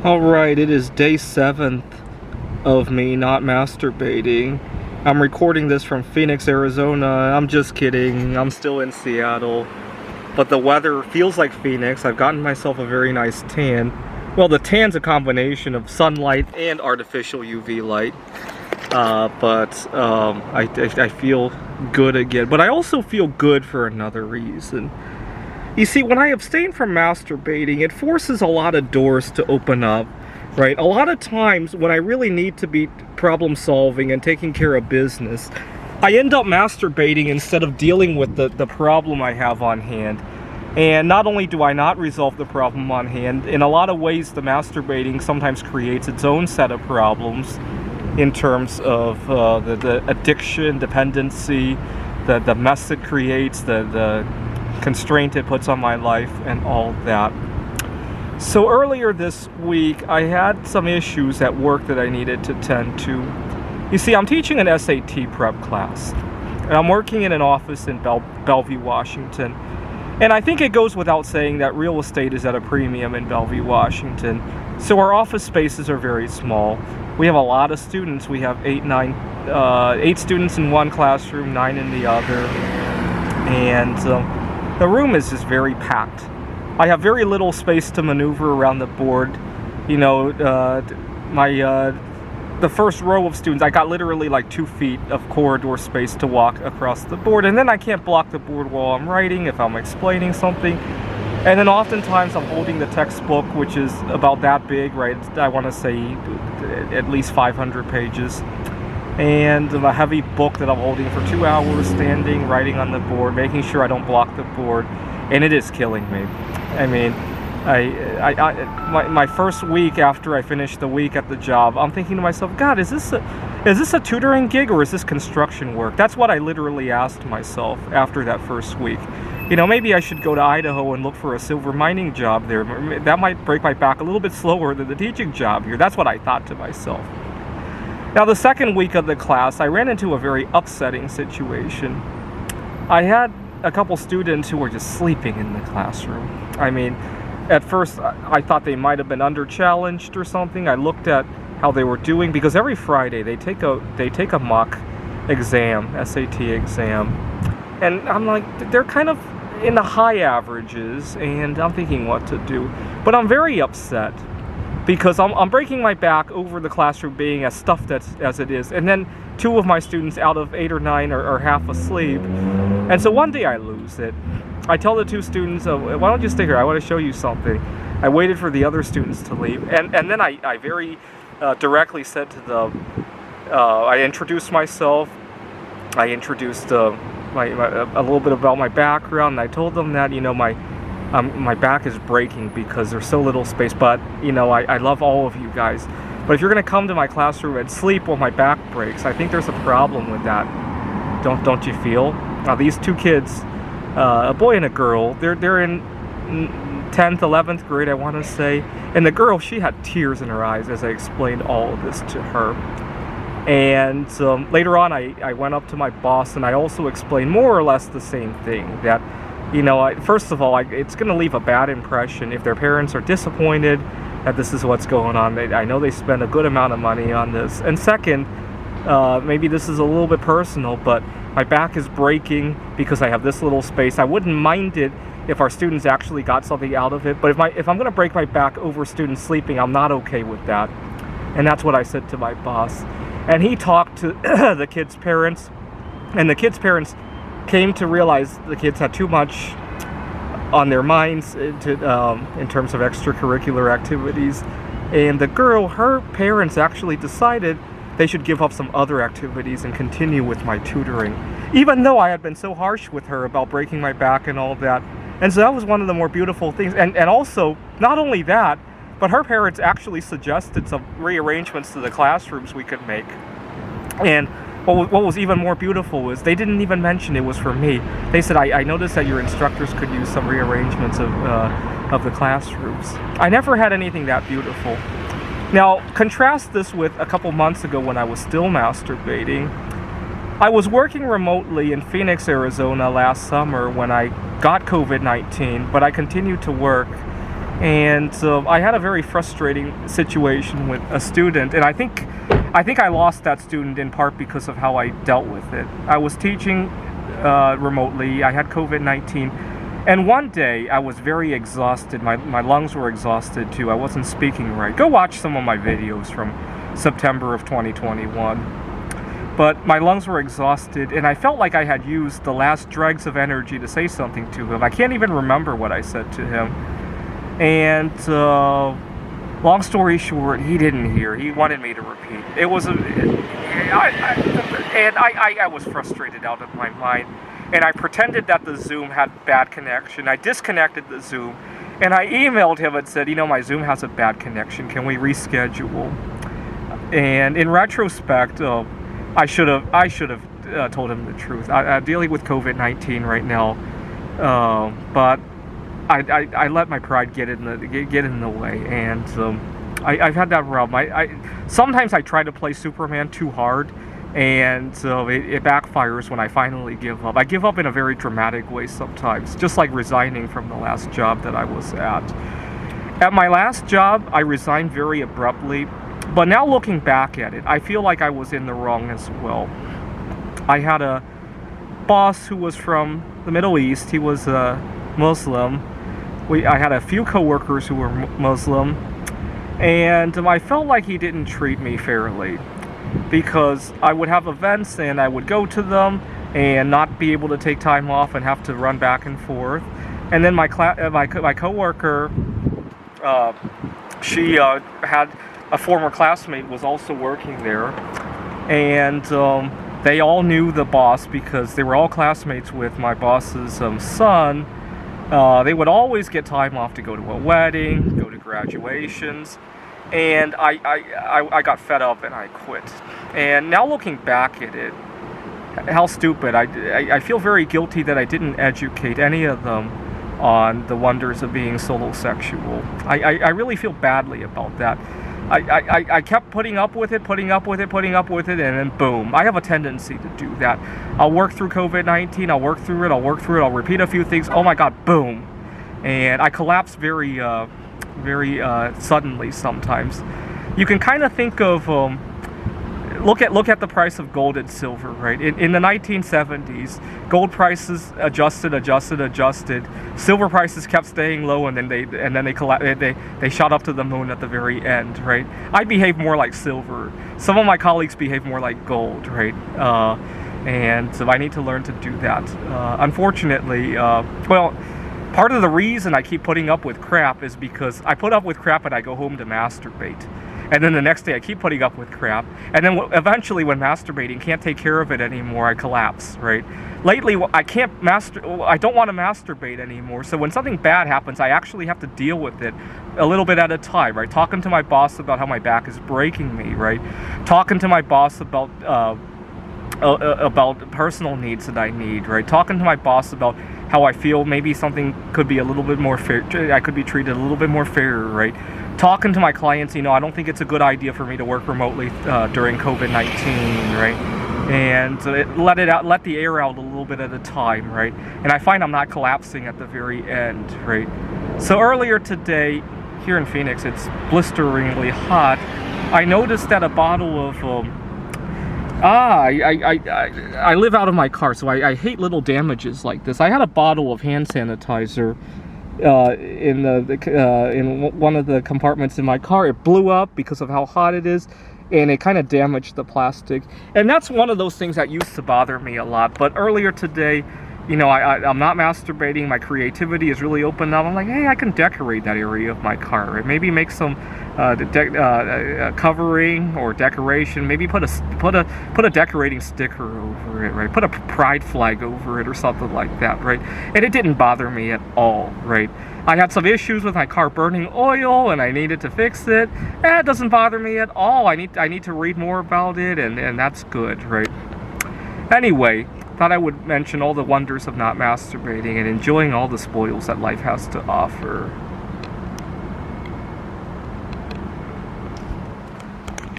Alright, it is day 7th of me not masturbating. I'm recording this from Phoenix, Arizona. I'm just kidding, I'm still in Seattle. But the weather feels like Phoenix. I've gotten myself a very nice tan. Well, the tan's a combination of sunlight and artificial UV light. I feel good again. But I also feel good for another reason. You see, when I abstain from masturbating, it forces a lot of doors to open up, right? A lot of times, when I really need to be problem solving and taking care of business, I end up masturbating instead of dealing with the problem I have on hand. And not only do I not resolve the problem on hand, in a lot of ways the masturbating sometimes creates its own set of problems in terms of the addiction, dependency, the mess it creates, the constraint it puts on my life, and all that. So earlier this week, I had some issues at work that I needed to tend to. You see, I'm teaching an SAT prep class, and I'm working in an office in Bellevue, Washington. And I think it goes without saying that real estate is at a premium in Bellevue, Washington. So our office spaces are very small. We have a lot of students. We have 8 students in one classroom, 9 in the other. And the room is just very packed. I have very little space to maneuver around the board. You know, the first row of students, I got literally like 2 feet of corridor space to walk across the board, and then I can't block the board while I'm writing if I'm explaining something. And then oftentimes I'm holding the textbook, which is about that big, right? I want to say at least 500 pages. And a heavy book that I'm holding for 2 hours, standing, writing on the board, making sure I don't block the board, and it is killing me. I mean, my first week after I finished the week at the job, I'm thinking to myself, God, is this a tutoring gig or is this construction work? That's what I literally asked myself after that first week. You know, maybe I should go to Idaho and look for a silver mining job there. That might break my back a little bit slower than the teaching job here. That's what I thought to myself. Now, the second week of the class, I ran into a very upsetting situation. I had a couple students who were just sleeping in the classroom. I mean, at first, I thought they might have been under-challenged or something. I looked at how they were doing, because every Friday they take a mock exam, SAT exam, and I'm like, they're kind of in the high averages, and I'm thinking what to do. But I'm very upset, because I'm breaking my back over the classroom being as stuffed as it is. And then 2 of my students out of 8 or 9 are half asleep. And so one day I lose it. I tell the 2 students, why don't you stay here? I want to show you something. I waited for the other students to leave. And then I very directly said to them, I introduced myself. I introduced a little bit about my background. And I told them that, you know, my back is breaking because there's so little space, but you know, I love all of you guys. But if you're going to come to my classroom and sleep while my back breaks, I think there's a problem with that. Don't you feel? Now, these 2 kids, a boy and a girl, they're in 10th, 11th grade, I want to say. And the girl, she had tears in her eyes as I explained all of this to her. And later on, I went up to my boss and I also explained more or less the same thing, that, you know, first of all, it's going to leave a bad impression if their parents are disappointed that this is what's going on. I know they spend a good amount of money on this. And second, maybe this is a little bit personal, but my back is breaking because I have this little space. I wouldn't mind it if our students actually got something out of it, but if I'm going to break my back over students sleeping, I'm not okay with that. And that's what I said to my boss. And he talked to the kids' parents, and the kids' parents came to realize the kids had too much on their minds in terms of extracurricular activities. And the girl, her parents actually decided they should give up some other activities and continue with my tutoring, even though I had been so harsh with her about breaking my back and all that. And so that was one of the more beautiful things. And also, not only that, but her parents actually suggested some rearrangements to the classrooms we could make. And what was even more beautiful was they didn't even mention it was for me. They said, I noticed that your instructors could use some rearrangements of the classrooms. I never had anything that beautiful. Now, contrast this with a couple months ago when I was still masturbating. I was working remotely in Phoenix, Arizona last summer when I got COVID-19, but I continued to work. And I had a very frustrating situation with a student, and I think I lost that student in part because of how I dealt with it. I was teaching remotely. I had COVID-19, and one day I was very exhausted. My lungs were exhausted too. I wasn't speaking right. Go watch some of my videos from September of 2021. But my lungs were exhausted, and I felt like I had used the last dregs of energy to say something to him. I can't even remember what I said to him. And long story short, he didn't hear. He wanted me to repeat. It was I was frustrated out of my mind. And I pretended that the Zoom had bad connection. I disconnected the Zoom, and I emailed him and said, my Zoom has a bad connection. Can we reschedule? And in retrospect, I should have told him the truth. I'm dealing with COVID-19 right now, but I let my pride get in the way, and I've had that problem. Sometimes I try to play Superman too hard, and it backfires when I finally give up. I give up in a very dramatic way sometimes, just like resigning from the last job that I was at. At my last job, I resigned very abruptly. But now looking back at it, I feel like I was in the wrong as well. I had a boss who was from the Middle East. He was a Muslim. I had a few coworkers who were Muslim. And I felt like he didn't treat me fairly. Because I would have events and I would go to them and not be able to take time off and have to run back and forth. And then my coworker, she had... a former classmate was also working there, and they all knew the boss because they were all classmates with my boss's son. They would always get time off to go to a wedding, go to graduations, and I got fed up and I quit. And now looking back at it, how stupid. I feel very guilty that I didn't educate any of them on the wonders of being solosexual. I really feel badly about that. I kept putting up with it, and then boom. I have a tendency to do that. I'll work through COVID-19, I'll work through it, I'll repeat a few things, oh my god, boom. And I collapse very suddenly sometimes. You can kind of think of, look at the price of gold and silver, right? In the 1970s, gold prices adjusted. Silver prices kept staying low, and then they shot up to the moon at the very end, right? I behave more like silver. Some of my colleagues behave more like gold, right? And so I need to learn to do that. Unfortunately, part of the reason I keep putting up with crap is because I put up with crap and I go home to masturbate. And then the next day I keep putting up with crap. And then eventually when masturbating can't take care of it anymore, I collapse, right? Lately, I don't want to masturbate anymore. So when something bad happens, I actually have to deal with it a little bit at a time, right? Talking to my boss about how my back is breaking me, right? Talking to my boss about personal needs that I need, right? Talking to my boss about how I feel maybe something could be a little bit more fair, I could be treated a little bit more fair, right? Talking to my clients, I don't think it's a good idea for me to work remotely during COVID-19, right? And let the air out a little bit at a time, right? And I find I'm not collapsing at the very end, right? So earlier today, here in Phoenix, it's blisteringly hot. I noticed that a bottle of I live out of my car, so I hate little damages like this. I had a bottle of hand sanitizer in one of the compartments in my car. It blew up because of how hot it is, and it kind of damaged the plastic. And that's one of those things that used to bother me a lot. But earlier today, I'm not masturbating. My creativity is really opened up. I'm like, hey, I can decorate that area of my car. Right? Maybe make some covering or decoration. Maybe put a decorating sticker over it. Right? Put a pride flag over it or something like that. Right? And it didn't bother me at all. Right? I had some issues with my car burning oil, and I needed to fix it. It doesn't bother me at all. I need to read more about it, and that's good. Right? Anyway. Thought I would mention all the wonders of not masturbating and enjoying all the spoils that life has to offer.